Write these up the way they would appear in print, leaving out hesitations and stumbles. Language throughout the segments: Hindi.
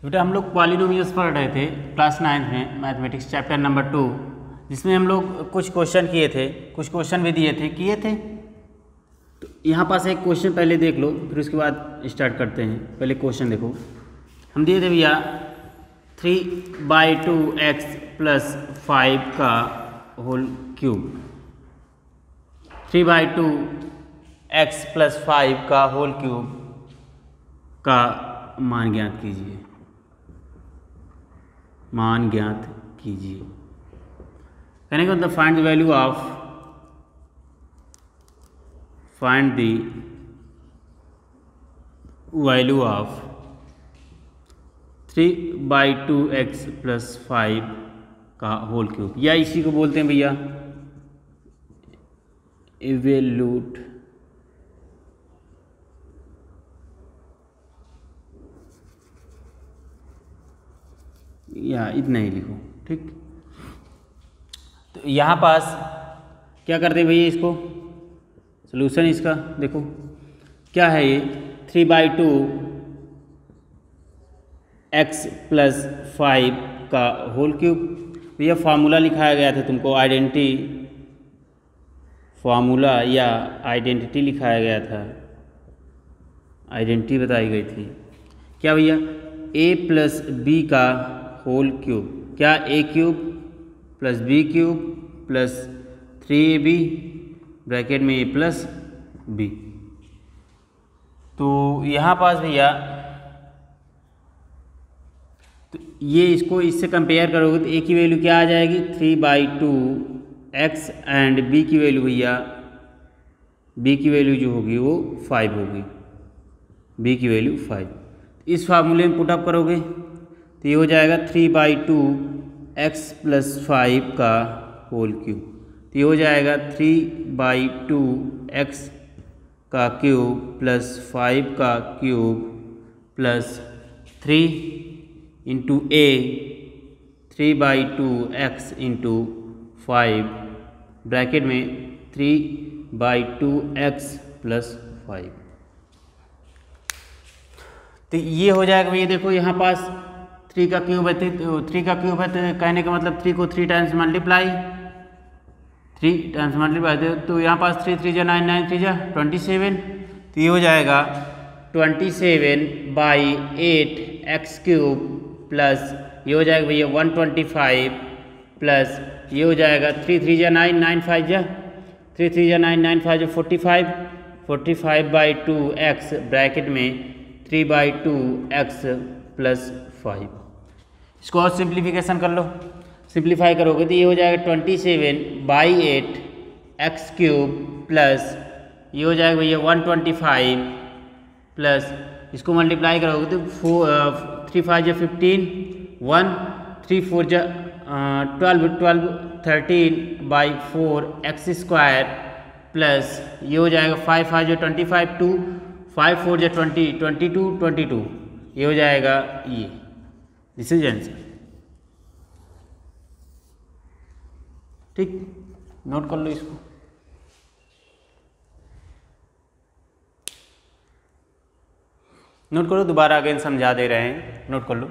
बेटा हम लोग पॉलिनोमियल्स पढ़ रहे थे क्लास 9 में मैथमेटिक्स चैप्टर नंबर 2, जिसमें हम लोग कुछ क्वेश्चन किए थे, कुछ क्वेश्चन भी किए थे। तो यहाँ पास एक क्वेश्चन पहले देख लो, फिर उसके बाद स्टार्ट करते हैं। पहले क्वेश्चन देखो, हम दिए थे भैया 3/2x + 5 का होल क्यूब। 3/2x + 5 का होल क्यूब का मान ज्ञात कीजिए। मान ज्ञात कीजिए कहने का मतलब find the value of 3/2x + 5 का होल क्यूब, या इसी को बोलते हैं भैया इवेल्यूट या इतना ही लिखो, ठीक। तो यहाँ पास क्या करते हैं भैया, इसको सोल्यूशन इसका देखो क्या है। ये 3/2x + 5 का होल क्यूब, भैया फार्मूला लिखाया गया था तुमको, आइडेंटिटी लिखाया गया था, आइडेंटिटी बताई गई थी क्या भैया, a + b का होल क्यूब, क्या a³ + b³ + 3ab ब्रैकेट में a + b। तो यहाँ पास भैया तो ये इसको इससे कंपेयर करोगे तो a की वैल्यू क्या आ जाएगी 3/2x एंड b की वैल्यू भैया b की वैल्यू जो होगी वो 5 होगी, b की वैल्यू 5। इस फार्मूले में पुटअप करोगे तो ये हो जाएगा 3/2x + 5 का होल क्यूब। तो ये हो जाएगा 3/2x का क्यूब + 5 का क्यूब + 3 × a 3/2x × 5 ब्रैकेट में 3/2x + 5। तो ये हो जाएगा भैया, देखो यहाँ पास 3 का क्यूब है, 3 का क्यूब है तो कहने का मतलब 3 को 3 टाइम्स मल्टीप्लाई दे, तो यहाँ पास 3 × 3 = 9, 9 × 3 = 27। तो ये हो जाएगा 27/8x³ प्लस ये हो जाएगा भैया 125 प्लस ये हो जाएगा 3 × 3 = 9, 9 × 5 = 3 × 3 = 9, 9 × 5 = 45, 45/2x ब्रैकेट में 3/2x + 5। इसको और सिंप्लीफिकेशन कर लो, सिंप्लीफाई करोगे तो ये हो जाएगा 27/8x³ प्लस ये हो जाएगा भैया 125 प्लस इसको मल्टीप्लाई करोगे तो 3 × 5 = 15, 1 3 × 4 = 12, 12 13/4x² प्लस ये हो जाएगा 5 × 5 = 25, 2 5 × 4 = 20, 22 22 ये हो जाएगा ये। दिस इज आंसर, ठीक। नोट कर लो इसको। नोट करो, दोबारा अगेन समझा दे रहे हैं, नोट कर लो।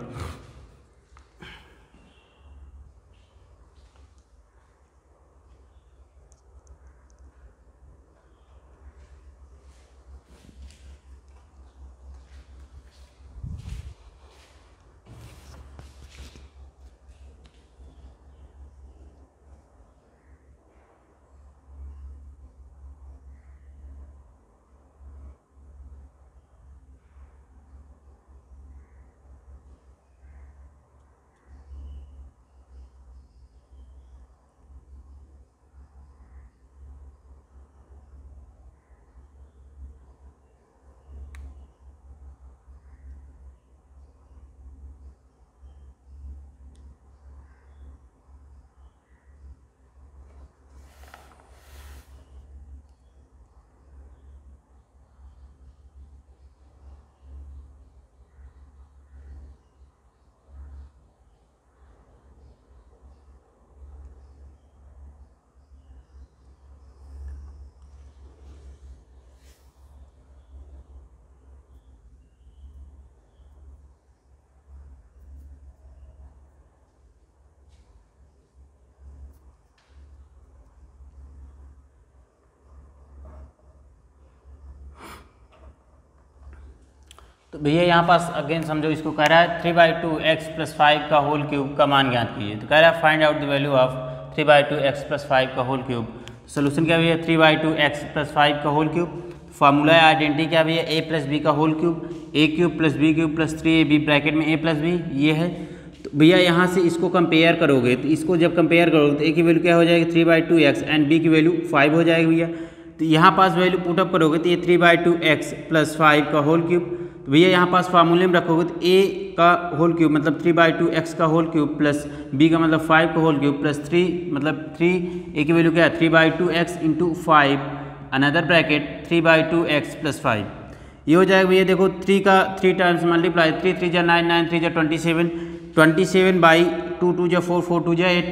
तो भैया यहाँ पास अगेन समझो, इसको कह रहा है 3/2x + 5 का होल क्यूब का मान ज्ञात कीजिए। तो कह रहा है find out the value of 3/2x + 5 का होल क्यूब। सोल्यूशन क्या भैया, 3/2x + 5 का होल क्यूब। फार्मूला आइडेंटिटी क्या भैया, a + b का whole cube, a³ + b³ + 3ab bracket में a + b ये है। तो भैया यहाँ से इसको कंपेयर करोगे, तो इसको जब कंपेयर करोगे तो a की वैल्यू क्या हो जाएगी 3/2x एंड b की वैल्यू 5 हो जाएगी भैया। तो यहाँ पास वैल्यू पुटअप करोगे तो ये 3/2x + 5 का होल क्यूब। तो भैया यहाँ पास फार्मूले में रखोगे तो a का होल क्यूब मतलब 3/2x का होल क्यूब प्लस b का मतलब 5 का होल क्यूब प्लस 3 मतलब 3 a की वैल्यू क्या है 3/2x × 5 अनदर ब्रैकेट 3/2x + 5 ये हो जाएगा भैया। देखो 3 का 3 टाइम्स मल्टीप्लाई 3 3 जा 9 9 3 जा 27 27/2 2 जा 4 4 2 जा 8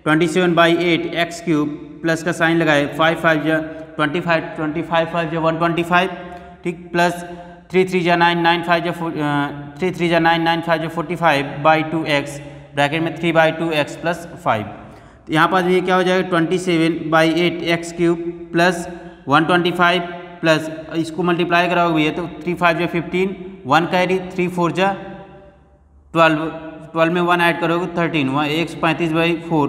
27/8 x³ प्लस का साइन लगाए 5 5 जा 25 25 5 जा 125 ठीक प्लस 3 3 जा 9 9 5 जा 3 3 जा 9 9 5 जा 45/2x ब्रैकेट में 3/2x + 5। तो यहाँ पास ये क्या हो जाएगा 27/8 x³ प्लस 125 प्लस इसको मल्टीप्लाई कराओगे भैया तो 3 5 जा 15 1 कैरी 3 4 जा 12 12 में 1 ऐड करोगे 13 135/4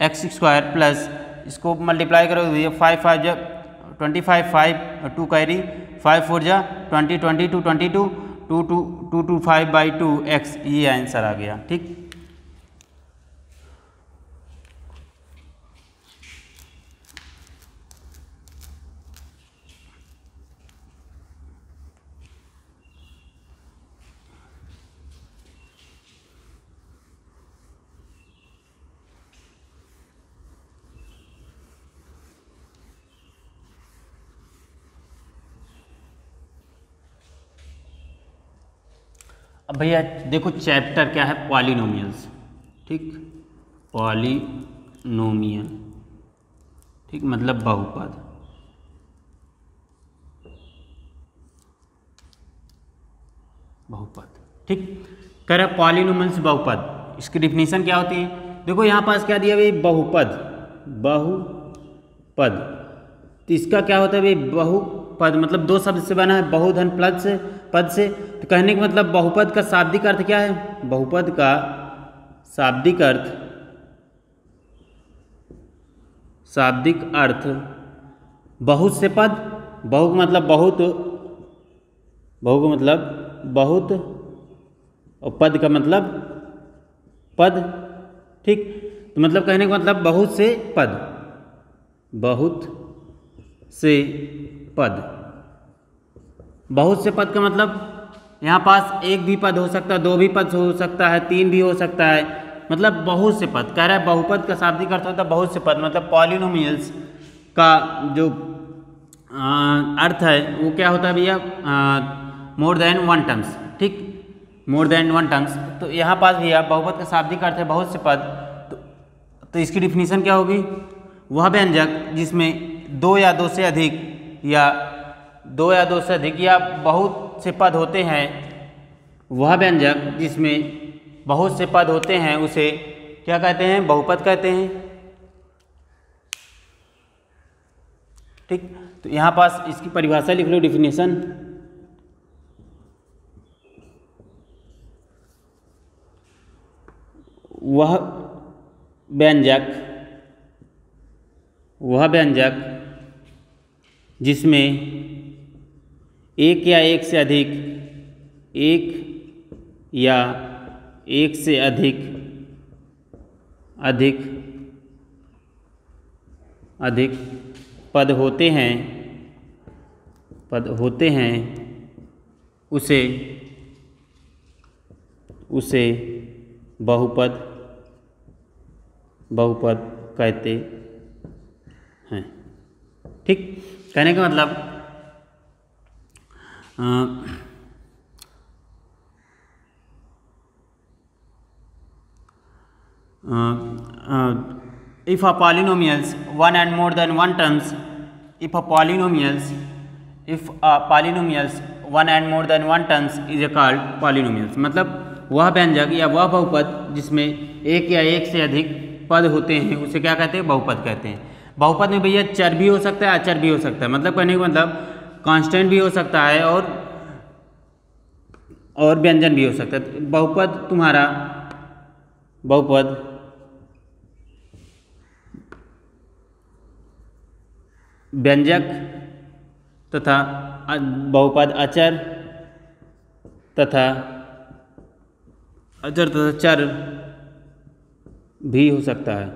x² प्लस इसको मल्टीप्लाई करोगे भैया 5 5 जा 25 5 2 कैरी 5 4 जा 20 22 22 2 2 2 2 5/2 x ये आंसर आ गया ठीक। अब भैया देखो चैप्टर क्या है पॉलिनोमियल्स ठीक, पॉलिनोमियल ठीक मतलब बहुपद। बहुपद ठीक कह रहा पॉलिनोमियल्स बहुपद, इसकी डिफिनीशन क्या होती है। देखो यहाँ पास क्या दिया भाई बहुपद, बहुपद तो इसका क्या होता है भाई बहुपद मतलब दो शब्द से बना है बहुधन प्लस से पद से। तो कहने का मतलब बहुपद का शाब्दिक अर्थ क्या है, बहुपद का शाब्दिक अर्थ, शाब्दिक अर्थ बहुत से पद, बहु मतलब बहुत, बहु का मतलब बहुत और पद का मतलब पद ठीक। तो मतलब कहने का मतलब बहुत से पद, बहुत से पद, बहुत से पद का मतलब यहाँ पास एक भी पद हो सकता है, दो भी पद हो सकता है, तीन भी हो सकता है, मतलब बहुत से पद। कह रहा है बहुपद का शाब्दिक अर्थ होता है बहुत से पद, मतलब पॉलिनोमियल्स का जो अर्थ है वो क्या होता है भैया मोर देन वन टर्म्स ठीक, मोर देन वन टर्म्स। तो यहाँ पास भैया बहुपद का शाब्दिक अर्थ है बहुत से पद। तो इसकी डिफिनीशन क्या होगी, वह व्यंजक जिसमें दो या दो से अधिक या दो या दो से अधिक या बहुत से पद होते हैं, वह व्यंजक जिसमें बहुत से पद होते हैं उसे क्या कहते हैं, बहुपद कहते हैं ठीक। तो यहाँ पास इसकी परिभाषा लिख लो, डिफिनेशन वह व्यंजक जिसमें एक या एक से अधिक, एक या एक से अधिक पद होते हैं उसे बहुपद कहते हैं ठीक। कहने का मतलब if a polynomials one and more than one terms, if a polynomials one and more than one terms is called polynomials। मतलब वह व्यंजक या वह बहुपद जिसमें एक या एक से अधिक पद होते हैं उसे क्या कहते हैं, बहुपद कहते हैं। बहुपद में भैया चर भी हो सकता है, अचर भी हो सकता है, मतलब कहने का मतलब कांस्टेंट भी हो सकता है और और व्यंजन भी हो सकता है। तो बहुपद तुम्हारा बहुपद व्यंजक तथा बहुपद अचर तथा चर भी हो सकता है,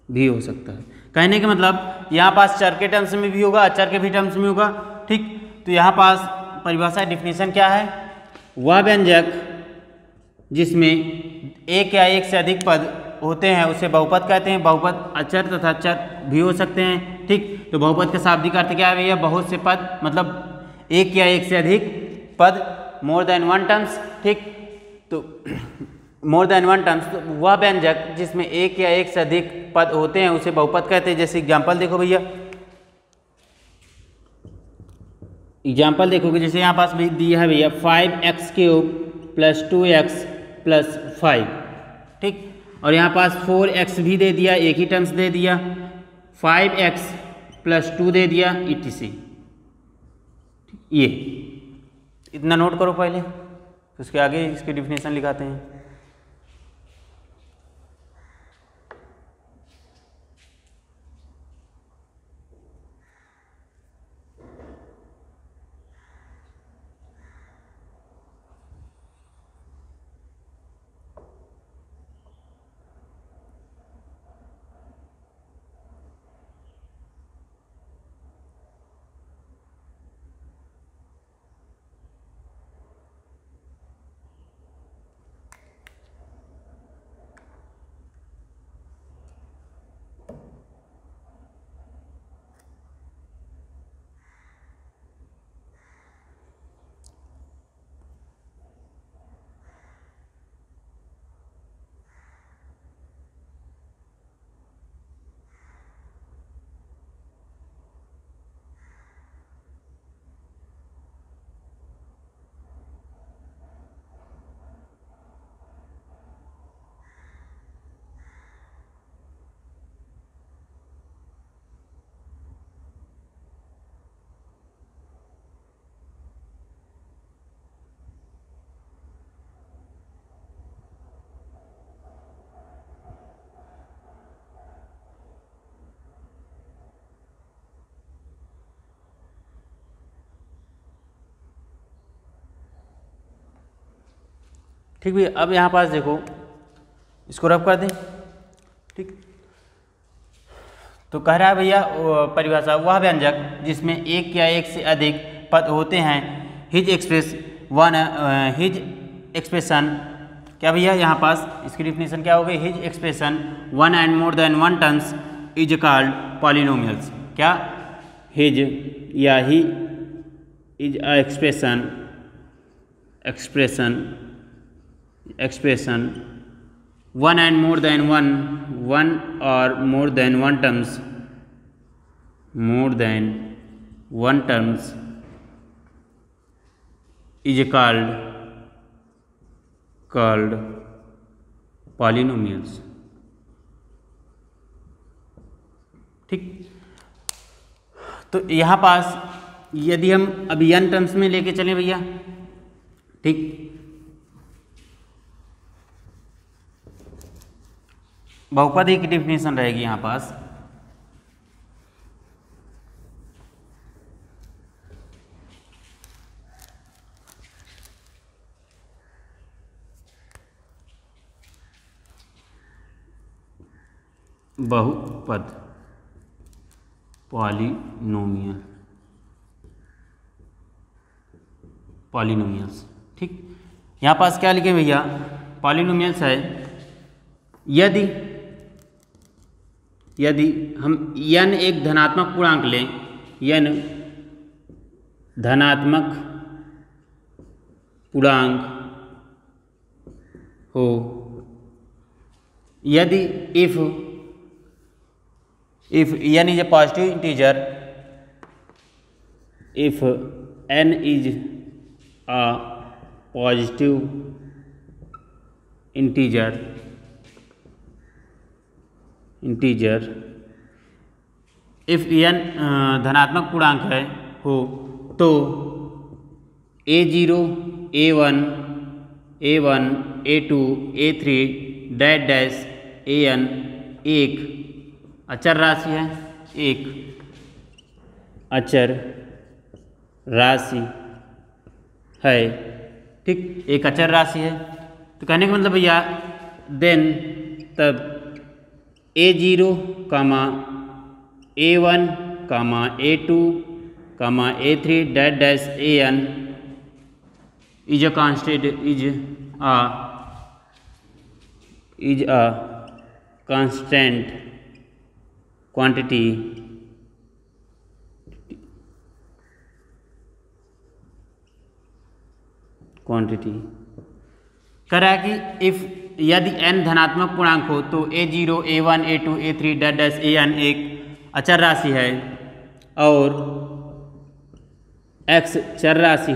भी हो सकता है। कहने का मतलब यहाँ पास चर के टर्म्स में भी होगा, अचर के भी टर्म्स में होगा। ठीक, तो यहाँ पास परिभाषा डिफिनीशन क्या है? वह व्यंजक जिसमें एक या एक से अधिक पद होते हैं उसे बहुपद कहते हैं। बहुपद अचर तथा चर भी हो सकते हैं। ठीक, तो बहुपद का शाब्दिक अर्थ क्या है भैया? बहुत से पद, मतलब एक या एक से अधिक पद, मोर देन वन टर्म्स। ठीक, तो मोर देन वन टर्म्स, तो वह व्यंजक जिसमें एक या एक से अधिक पद होते हैं उसे बहुपद कहते हैं। जैसे एग्जाम्पल देखो भैया, एग्जाम्पल देखोगे जैसे यहाँ पास भी दिया है भैया 5x³ + 2x + 5। ठीक, और यहाँ पास 4x भी दे दिया, एक ही टर्म्स दे दिया, 5x + 2 दे दिया, etc। ये इतना नोट करो पहले, तो उसके आगे इसकी डिफिनेशन लिखाते हैं। ठीक भैया, अब यहाँ पास देखो, इसको रब कर दें। ठीक, तो कह रहा है भैया परिभाषा, वह व्यंजक जिसमें एक या एक से अधिक पद होते हैं, हिज एक्सप्रेशन क्या भैया, यहाँ पास इसकी डिफिनेशन क्या हो गई? His expression one and more than one terms is called polynomials. क्या? हिज या he is a expression one and more than one or more than one terms is called polynomials। ठीक, तो यहाँ पास यदि हम अभी n टर्म्स में लेके चलें भैया, ठीक, बहुपद की डिफिनेशन रहेगी यहाँ पास, बहुपद पॉलिनोमियल्स। ठीक, यहाँ पास क्या लिखे भैया? पॉलिनोमियल्स है यदि हम n एक धनात्मक पूर्णांक लें, n धनात्मक पूर्णांक हो, यदि if n is a positive integer, if n is a positive integer if n धनात्मक पूर्णांक है हो, तो A0 A1 A1 A2 A3 dash dash AN एक अचर राशि है, एक अचर राशि है, ठीक, एक अचर राशि है। तो कहने का मतलब भैया देन तब A0 comma A1 comma A2 comma A3 dash dash AN is a constant is a constant quantity कह रहा है कि इफ यदि n धनात्मक पूर्णांक हो तो A0 A1 A2 A3 dash dash AN एक अचर राशि है और x चर राशि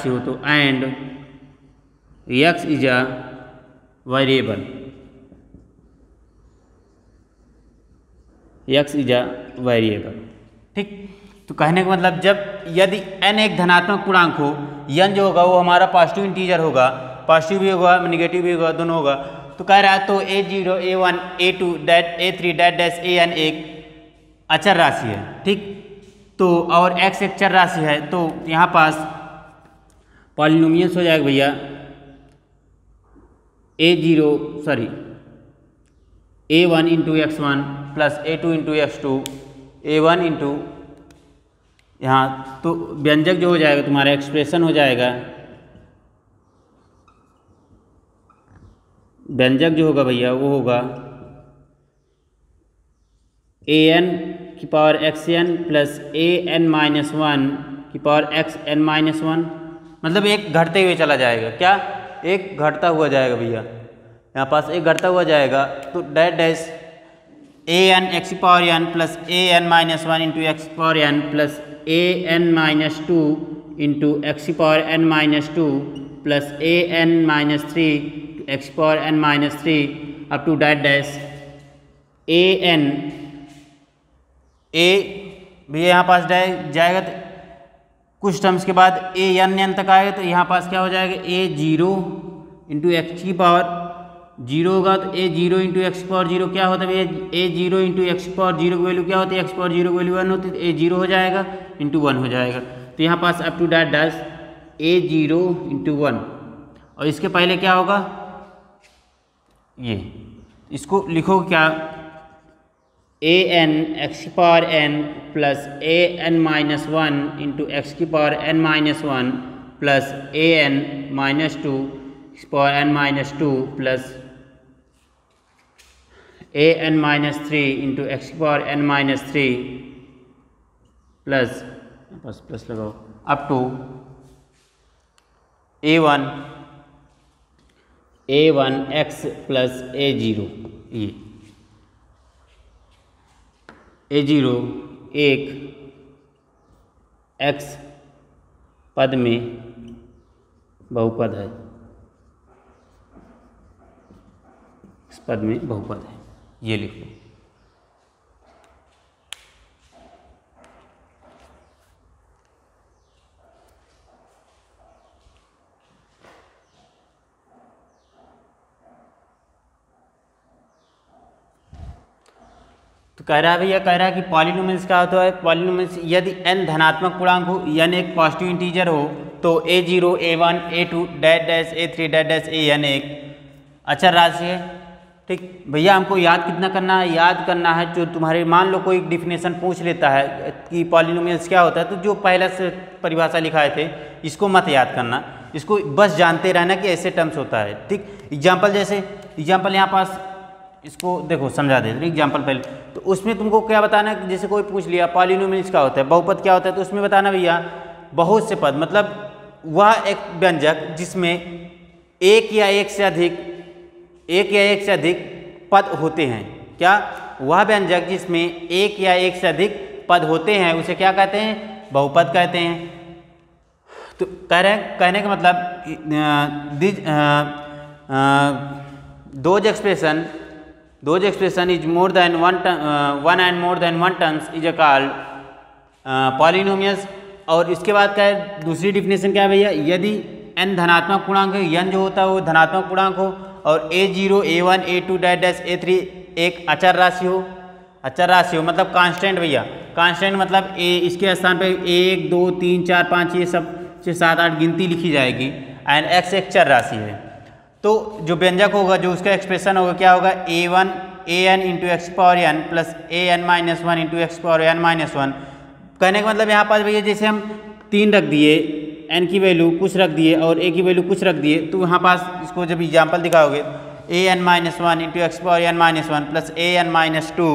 हो तो and x is a variable, ठीक। तो कहने का मतलब जब यदि n एक धनात्मक पूर्णांक हो, n जो होगा वो हमारा पॉजिटिव इंटीजर होगा, पॉजिटिव भी होगा निगेटिव भी होगा, दोनों होगा। तो कह रहा है तो A0 A1 A2 A3 dash dash AN एक अचर राशि है, ठीक। तो और x एक चर राशि है, तो यहाँ पास पॉलिनोमियल्स हो जाएगा भैया A1 into x1 plus A2 into x2 A1 into यहाँ तो व्यंजक जो हो जाएगा तुम्हारा एक्सप्रेशन हो जाएगा, व्यंजक जो होगा भैया वो होगा AN की power xn plus AN minus 1 की पावर xn माइनस 1, मतलब एक घटते हुए चला जाएगा, क्या एक घटता हुआ जाएगा भैया, यहाँ पास एक घटता हुआ जाएगा। तो डैश डैश AN x की power n plus AN minus 1 into x की power n plus AN minus 2 into x की power n minus 2 plus AN minus 3 x की power n minus 3 up to dash dash AN A भी यहाँ पास जाएगा तो कुछ टर्म्स के बाद AN तक आएगा, तो यहाँ पास क्या हो जाएगा A0 इंटू एक्स की पावर 0 होगा, तो A0 इंटू एक्स की पावर 0 क्या होता है A0 इंटू एक्स की पावर 0 की वैल्यू क्या होती है, एक्स की पावर 0 की वैल्यू 1 होती है, तो A0 हो जाएगा इंटू 1 हो जाएगा। तो यहाँ pass up to dash dash A0 into 1, और इसके पहले क्या होगा, ये इसको लिखो क्या AN x की power n plus AN minus 1 into x की power n minus 1 plus AN minus 2 x की power n minus 2 plus AN minus 3 into x की पावर n माइनस 3 प्लस बस प्लस लगाओ up to A1 x plus A0, ये A0 एक x पद में बहुपद है, इस पद में बहुपद है, ये लिख लो। तो कह रहा है भैया, कह रहा है कि पॉलिनोमियल्स क्या होता है, पॉलिनोमियल्स यदि n धनात्मक पूर्णांक हो n एक पॉजिटिव इंटीजर हो तो A0 A1 A2 dash dash A3 dash dash AN एक अचर राशि है, ठीक। भैया हमको याद कितना करना है, याद करना है जो तुम्हारे मान लो कोई डिफिनेशन पूछ लेता है कि पॉलिनोमियल्स क्या होता है, तो जो पहले से परिभाषा लिखाए थे इसको मत याद करना, इसको बस जानते रहना कि ऐसे टर्म्स होता है, ठीक। एग्जाम्पल जैसे एग्जाम्पल यहाँ पास इसको देखो समझा दे एग्जाम्पल पहले, तो उसमें तुमको क्या बताना है, जैसे कोई पूछ लिया पॉलिनोमियल्स क्या होता है, बहुपद क्या होता है, तो उसमें बताना भैया बहुत से पद, मतलब वह एक व्यंजक जिसमें एक या एक से अधिक पद होते हैं, क्या वह व्यंजक जिसमें एक या एक से अधिक पद होते हैं उसे क्या कहते हैं, बहुपद कहते हैं। तो कहने का मतलब those expression those expression is more than one and more than one terms is called polynomials. और इसके बाद क्या है, दूसरी डिफिनेशन क्या है भैया, यदि n धनात्मक पूर्णांक है, n जो होता है वो धनात्मक पूर्णांक हो और a0 a1 a2 dash a3 एक अचर राशि हो, अचर राशि हो मतलब कांस्टेंट भैया, कांस्टेंट मतलब a इसके स्थान पे 1 2 3 4 5 ये सब 6 7 8 गिनती लिखी जाएगी एंड x एक चर राशि है। तो जो व्यंजक होगा, जो उसका एक्सप्रेशन होगा क्या होगा, a1 an into x power n plus an minus one into x power n minus one. कहने का मतलब यहाँ पास भैया जैसे हम 3 रख दिए, n की वैल्यू कुछ रख दिए और a की वैल्यू कुछ रख दिए, तो यहाँ पास इसको जब एग्जाम्पल दिखाओगे an minus one into x power n minus one plus an minus two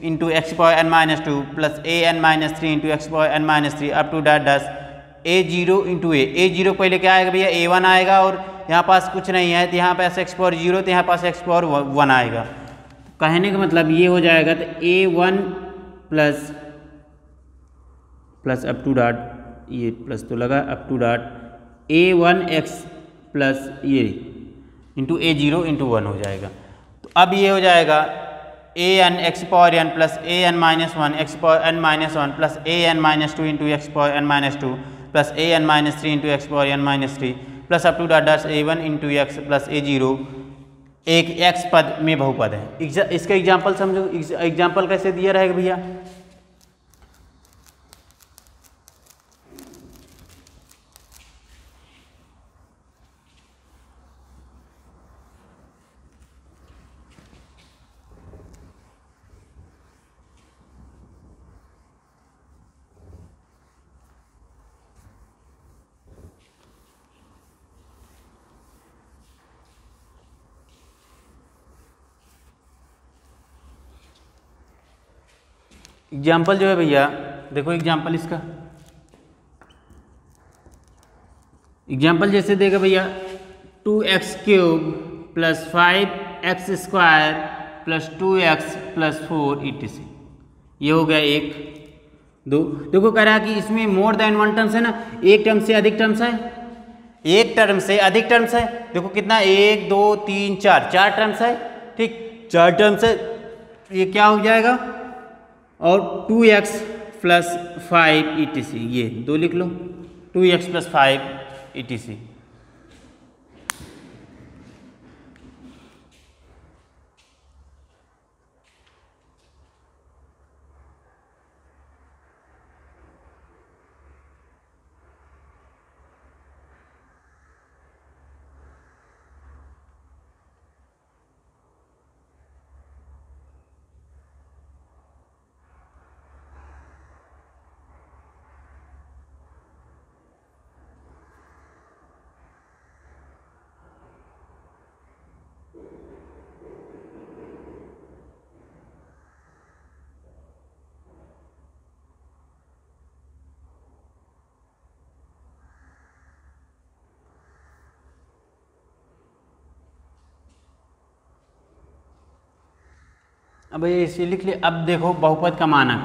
into x power n minus two plus an minus three into x power n minus three up to dash a0 into a0 पहले क्या आएगा भैया, a1 आएगा और यहाँ पास कुछ नहीं है तो यहाँ पास एक्स पावर 0 तो यहाँ पास एक्स पावर 1 आएगा। कहने का मतलब ये हो जाएगा तो a1 plus plus up to dot, ये प्लस तो लगा up to dot a1x plus ये इंटू a0 इंटू 1 हो जाएगा। तो अब ये हो जाएगा an x power n plus an minus one x power n minus one plus an minus two into x power n minus two plus an minus three into x power n minus three plus up to dot dash a1 into x plus a0 एक x पद में बहुपद है। इसका एग्जाम्पल समझो, एग्जाम्पल कैसे दिया रहेगा भैया, एग्जाम्पल जो है भैया देखो, एग्जाम्पल इसका एग्जाम्पल जैसे देगा भैया 2x cube plus 5x square plus 2x plus 4 etc। ये हो गया एक दो। देखो कह रहा है कि इसमें मोर देन वन टर्म्स है ना, एक टर्म से अधिक टर्म्स है, एक टर्म से अधिक टर्म्स है। देखो कितना 1 2 3 4 4 टर्म्स है, ठीक 4 टर्म्स है, ये क्या हो जाएगा और 2x प्लस 5 etc, ये दो लिख लो 2x प्लस 5 etc। अब ये इसे लिख ले। अब देखो बहुपद का मानक,